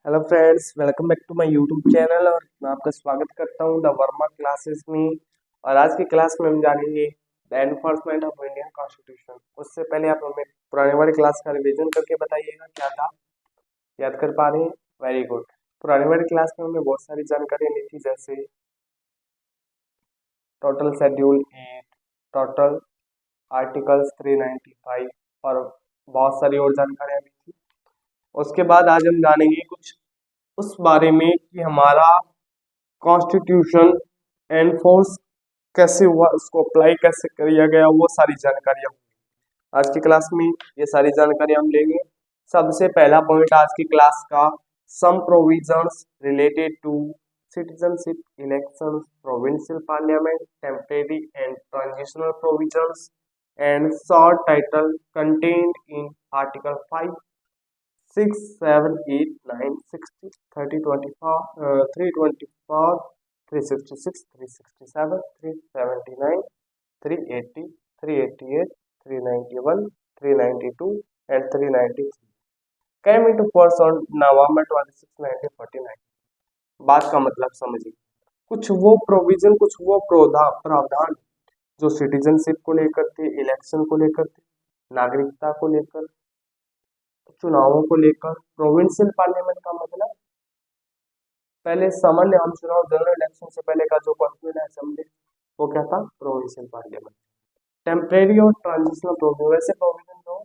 Hello friends, welcome back to my YouTube channel और मैं आपका स्वागत करता हूं द वर्मा क्लासेस में। और आज की क्लास में हम जानेंगे the enforcement of Indian constitution. उससे पहले आप हमें पुराने वाली क्लास का रिवीजन करके बताइएगा क्या था, याद कर पा रहे हैं? Very good. पुराने वाली क्लास में हमने बहुत सारी जानकारी ली थी, जैसे टोटल शेड्यूल 8, टोटल आर्टिकल्स 395 और बहुत सारी और जानकारियां भी थी। उसके बाद आज हम जानेंगे कुछ उस बारे में कि हमारा कॉन्स्टिट्यूशन एनफोर्स कैसे हुआ, उसको अप्लाई कैसे किया गया, वो सारी जानकारियां आज की क्लास में ये सारी जानकारी हम लेंगे। सबसे पहला पॉइंट आज की क्लास का, some provisions related to citizenship elections, provincial parliament, temporary and transitional provisions and short title contained in article 5, 6, 7, 8, 9, 60, 30, 24, 324, 366, 367, 379, 380, 388, 391, 392 and 393 came into force on November 26, 1949। बात का मतलब समझिए। कुछ वो प्रोविजन, कुछ वो प्रावधान जो सिटीजनशिप को लेकर थे, इलेक्शन को लेकर थे, नागरिकता को लेकर, चुनावों को लेकर। प्रोविंशियल पार्लियामेंट का मतलब पहले सामान्य आम चुनाव, जनरल इलेक्शन से पहले का जो कॉन्स्टिट्यूएंट असेंबली, वो क्या था? Provincial parliament. टेम्परेरी और ट्रांजिशनल प्रोविजन, वैसे प्रोविजन जो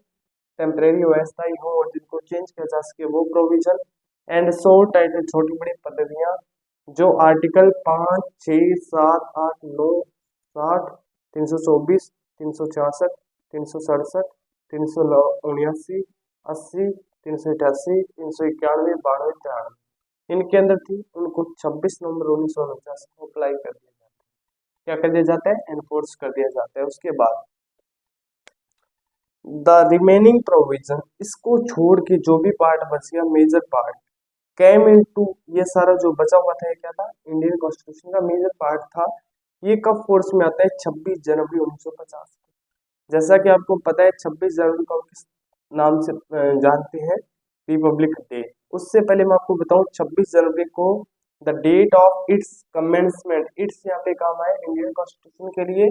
टेम्परेरी हो, अस्थायी हो और जिनको चेंज किया जा सके, वो प्रोविजन। एंड शॉर्ट टाइटल, छोटी बड़ी पद्धतियां जो आर्टिकल 5, 6, 7, 8, 9, 60, 324, 366, 367, 379, 80, 388, 391, 92, 93 इनके अंदर थी, उनको 26 नवंबर 1949 को अप्लाई कर दिया जाता है। क्या कर दिया जाता है? एनफोर्स कर दिया जाता है। उसके बाद द रिमेनिंग प्रोविजन, इसको छोड़ के जो भी पार्ट बच गया, मेजर पार्ट कैम इनटू, ये सारा जो बचा हुआ था, ये क्या था? इंडियन कॉन्स्टिट्यूशन का मेजर पार्ट था। ये कब फोर्स में आता है? 26 जनवरी 1950। जैसा कि आपको पता है, 26 जनवरी को हम किस नाम से जानते हैं? Republic Day. उससे पहले मैं आपको बताऊं, 26 जनवरी को the date of its commencement, its यहाँ पे काम आए इंडियन कॉन्स्टिट्यूशन के लिए,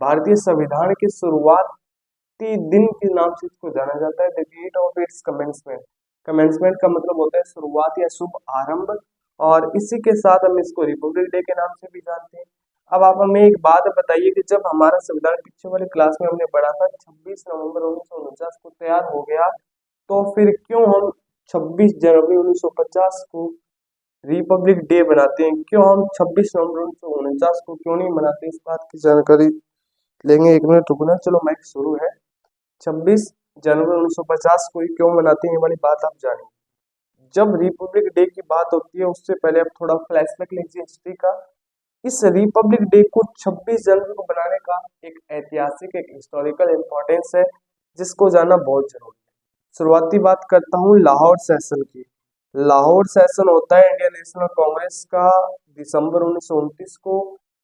भारतीय संविधान की शुरुआती दिन के नाम से इसको जाना जाता है, the date of its commencement. Commencement का मतलब होता है शुरुआत या शुभ आरंभ, और इसी के साथ हम इसको रिपब्लिक डे के नाम से भी जानते हैं। अब आप हमें एक बात बताइए कि जब हमारा संविधान पिछले वाली क्लास में हमने पढ़ा था 26 नवंबर 1949 को तैयार हो गया, तो फिर क्यों हम 26 जनवरी 1950 को रिपब्लिक डे बनाते हैं? क्यों हम 26 नवंबर 1949 को क्यों नहीं मनाते? इस बात की जानकारी लेंगे। एक मिनट रुकना, चलो माइक शुरू है। 26 जनवरी 1950 को ही क्यों मनाते हैं, ये वाली बात आप जानेंगे। जब रिपब्लिक डे की बात होती है, उससे पहले आप थोड़ा फ्लैशबैक लीजिए हिस्ट्री का। इस रिपब्लिक डे को 26 जनवरी को बनाने का एक ऐतिहासिक, एक हिस्टोरिकल इम्पोर्टेंस है, जिसको जानना बहुत जरूरी है। शुरुआती बात करता हूँ लाहौर सेशन की। लाहौर सेशन होता है इंडियन नेशनल कांग्रेस का, दिसंबर 1929 को।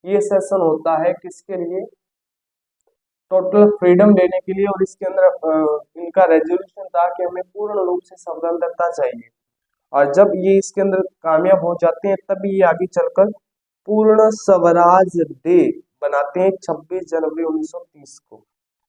ये सेशन होता है किसके लिए? टोटल फ्रीडम देने के लिए। और इसके अंदर इनका रेजोल्यूशन था कि हमें पूर्ण रूप से स्वतंत्रता चाहिए। और जब ये इसके अंदर कामयाब हो जाते हैं, तब ये आगे चलकर पूर्ण स्वराज डे बनाते हैं 26 जनवरी 1930 को।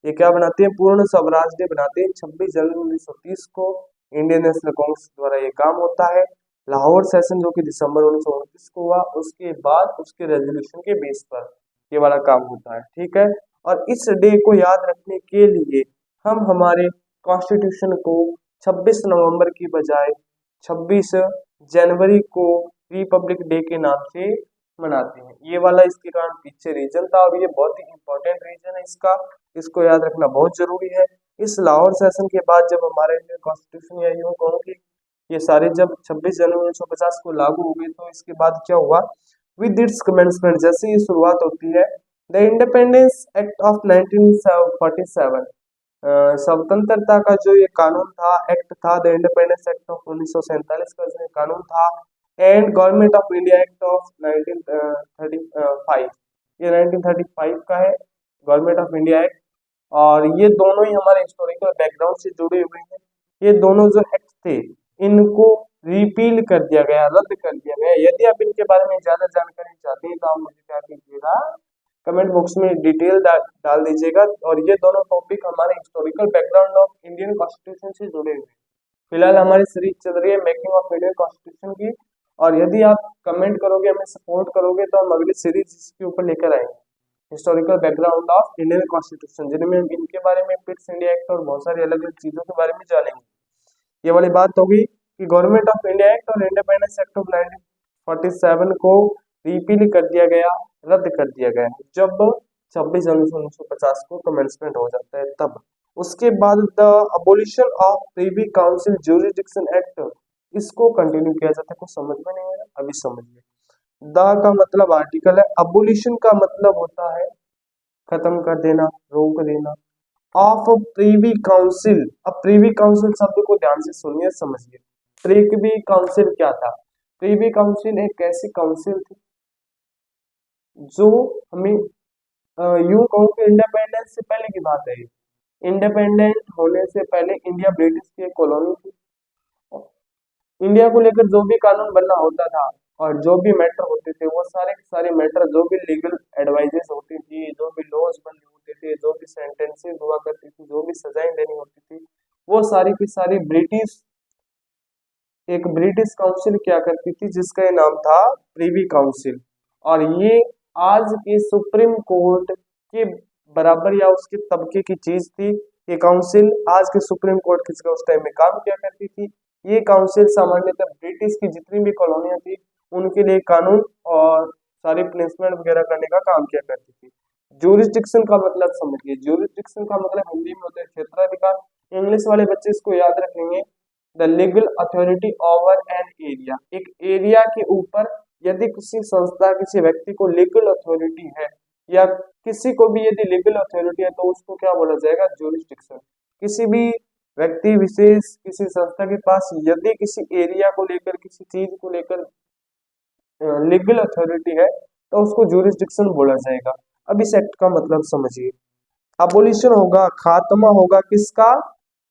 ये क्या बनाते हैं? पूर्ण स्वराज डे बनाते हैं 26 जनवरी 1930 को। इंडियन नेशनल कांग्रेस द्वारा ये काम होता है। लाहौर सेशन जो कि दिसंबर 1929 को हुआ, उसके बाद उसके रेजोल्यूशन के बेस पर ये वाला काम होता है। ठीक है। और इस डे को याद रखने के लिए हम हमारे कॉन्स्टिट्यूशन को 26 नवंबर की बजाय 26 जनवरी को रिपब्लिक डे के नाम से मनाते हैं। ये वाला इसके कारण पीछे रीजन था, और ये बहुत ही इंपॉर्टेंट रीजन है इसका, इसको याद रखना बहुत जरूरी है। इस लाहौर सेशन के बाद जब हमारे इंडियन कॉन्स्टिट्यूशन, या यूं कहूं कि ये सारे जब 26 जनवरी 1950 को लागू हो गए, तो इसके बाद क्या हुआ? विद इट्स कमेंसमेंट, जैसे ये शुरुआत होती है, द इंडिपेंडेंस एक्ट ऑफ 1947, स्वतंत्रता का जो ये कानून था, एक्ट था, द इंडिपेंडेंस एक्ट ऑफ 1947 का जो कानून था, and government of India act of 1935, ये 1935 का है, गवर्नमेंट ऑफ इंडिया एक्ट। और ये दोनों ही हमारे हिस्टोरिकल बैकग्राउंड से जुड़े हुए हैं। ये दोनों जो एक्ट थे, इनको रिपील कर दिया गया, रद्द कर दिया गया। यदि आप इनके बारे में ज्यादा जानकारी चाहते हैं तो आप मुझे क्या कीजिएगा, कमेंट बॉक्स में डिटेल डाल दीजिएगा। और ये दोनों टॉपिक हमारे historical background of Indian constitution से जुड़े हुए हैं। फिलहाल हमारी सीरीज चल रही है मेकिंग ऑफ इंडियन कॉन्स्टिट्यूशन की, और यदि आप कमेंट करोगे, हमें सपोर्ट करोगे, तो हम अगली सीरीज इसके ऊपर लेकर आएंगे, historical background of Indian constitution, जिनमें हम इनके बारे में, पिट्स इंडिया एक्ट और बहुत सारी अलग अलग चीजों के बारे में जानेंगे। ये वाली बात होगी कि गवर्नमेंट ऑफ इंडिया एक्ट और इंडिपेंडेंस एक्ट ऑफ 1947 को रिपील कर दिया गया, रद्द कर दिया गया जब 26 जनवरी 1950 को कमेंसमेंट हो जाता है तब। उसके बाद the abolition of privy council jurisdiction act, इसको कंटिन्यू किया जाता है। कुछ समझ में नहीं आया, अभी समझिए। द का मतलब आर्टिकल है, अबोलिशन का मतलब होता है खत्म कर देना, रोक देना। ऑफ प्रीवी काउंसिल, अब प्रीवी काउंसिल शब्द को ध्यान से सुनिए, समझिए। प्रीवी काउंसिल क्या था? प्रीवी काउंसिल एक ऐसी काउंसिल थी जो हमें यूं कहूं कि इंडिपेंडेंस से पहले की बात है। इंडिपेंडेंट होने से पहले इंडिया ब्रिटिश की एक कॉलोनी थी। इंडिया को लेकर जो भी कानून बनना होता था और जो भी मैटर होते थे, वो सारे के सारे मैटर, जो भी लीगल एडवाइजेस होती थी, जो भी लॉज बने होते थे, जो भी सेंटेंसेस हुआ करती थी, जो भी सजाएं देनी होती थी, वो सारी की सारी एक ब्रिटिश काउंसिल क्या करती थी, जिसका ये नाम था प्रीवी काउंसिल। और ये आज के सुप्रीम कोर्ट के बराबर या उसके तबके की चीज थी। ये काउंसिल आज के सुप्रीम कोर्ट की जगह उस टाइम में काम किया करती थी। ये काउंसिल सामान्यतः ब्रिटिश की जितनी भी कॉलोनियां थी उनके लिए कानून और सारी प्लेसमेंट वगैरह करने का काम किया करती थी। ज्यूरिसडिक्शन का मतलब समझिए। ज्यूरिसडिक्शन का मतलब हिंदी में होता है क्षेत्राधिकार। इंग्लिश वाले बच्चे इसको याद रखेंगे, the legal authority over an area. एक एरिया के ऊपर यदि किसी संस्था, किसी व्यक्ति को लीगल अथॉरिटी है, या किसी को भी यदि लीगल अथॉरिटी है, तो उसको क्या बोला जाएगा? ज्यूरिसडिक्शन। किसी भी व्यक्ति विशेष, किसी संस्था के पास यदि किसी एरिया को लेकर, किसी चीज को लेकर लीगल अथॉरिटी है, तो उसको ज्यूरिसडिक्शन बोला जाएगा। अब इस एक्ट का मतलब समझिए। अबोलिशन होगा, खात्मा होगा किसका?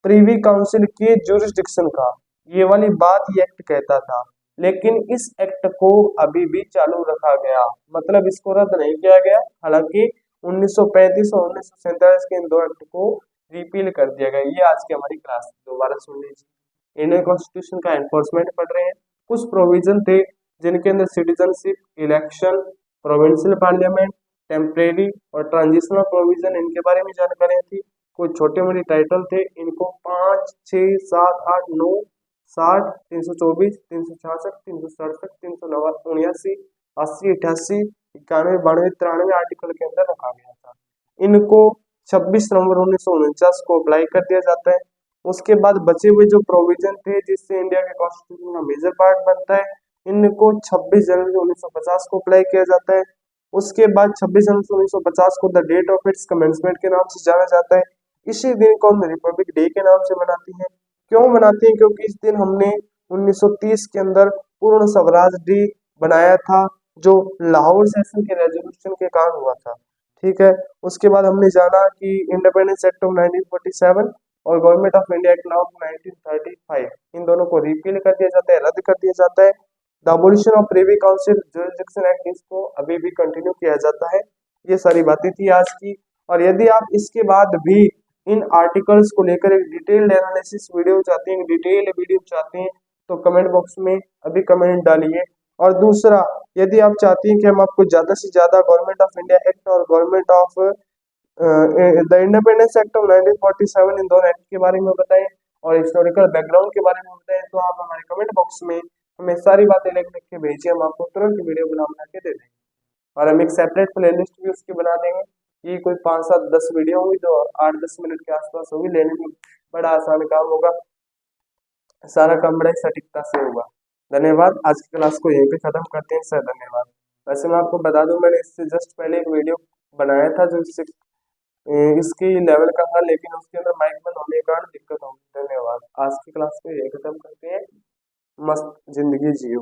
प्रीवी काउंसिल के ज्यूरिसडिक्शन का। ये वाली बात ये एक्ट कहता था, लेकिन इस एक्ट को अभी भी चालू रखा गया, मतलब इसको रद्द नहीं किया गया। हालांकि 1935 और 1947 के इन दो एक्ट को रिपील कर दिया गया। ये आज की हमारी क्लास, दोबारा सुन लीजिए। इंडियन कॉन्स्टिट्यूशन का एनफोर्समेंट पढ़ रहे हैं। कुछ प्रोविजन थे जिनके अंदर citizenship, election, provincial parliament, temporary और ट्रांजिशनल प्रोविजन, इनके बारे में जानकारी थी। कुछ छोटे मोटे टाइटल थे, इनको 5, 6, 7, 8, 9, 60, 324, 366, 367, 379, 80, 88, 91, 92, 93 आर्टिकल के अंदर रखा गया था। इनको 26 नवंबर 1949 को अप्लाई कर दिया जाता है। उसके बाद बचे हुए जो प्रोविजन थे जिससे इंडिया के कॉन्स्टिट्यूशन का मेजर पार्ट बनता है, इनको 26 जनवरी 1950 को अप्लाई किया जाता है। उसके बाद 26 जनवरी 1950 को the date of its commencement के नाम से जाना जाता है। इसी दिन को हम रिपब्लिक डे के नाम से मनाते हैं। क्यों मनाते हैं? क्योंकि इस दिन हमने 1930 के अंदर पूर्ण स्वराज डे बनाया था, जो लाहौर सेशन के रेजोल्यूशन के कारण हुआ था। ठीक है। उसके बाद हमने जाना कि इंडिपेंडेंस एक्ट ऑफ 1947 और government of India act of 1935, इन दोनों को रिपील कर दिया जाता है, रद्द कर दिया जाता है। The abolition of Privi council jurisdiction act, इसको अभी भी कंटिन्यू किया जाता है। ये सारी बातें थी आज की। और यदि आप इसके बाद भी इन आर्टिकल्स को लेकर एक डिटेल्ड एनालिसिस वीडियो चाहते हैं, डिटेल वीडियो चाहते हैं, तो कमेंट बॉक्स में अभी कमेंट डालिए। और दूसरा, यदि आप चाहते हैं कि हम आपको ज्यादा से ज्यादा गवर्नमेंट ऑफ इंडिया एक्ट और government of the independence act of 1947, इन दोनों एक्ट के बारे में बताएं और हिस्टोरिकल बैकग्राउंड के बारे में बताएं, तो आप हमारे कमेंट बॉक्स में हमें सारी बातें लिख लिख के भेजिए, हम आपको तुरंत वीडियो बना के दे देंगे। और हम एक सेपरेट प्लेलिस्ट भी उसकी बना देंगे। ये कोई 5, 7, 10 वीडियो होंगी जो 8, 10 मिनट के आसपास होगी, लेने में बड़ा आसान काम होगा, सारा काम बड़ा सटीकता से होगा। धन्यवाद। आज की क्लास को यहीं पे खत्म करते हैं सर, धन्यवाद। वैसे मैं आपको बता दूं, मैंने इससे जस्ट पहले एक वीडियो बनाया था जो इसकी लेवल का था, लेकिन उसके अंदर माइक बंद होने के कारण दिक्कत होगी। धन्यवाद। आज की क्लास को यहीं खत्म करते हैं। मस्त जिंदगी जियो।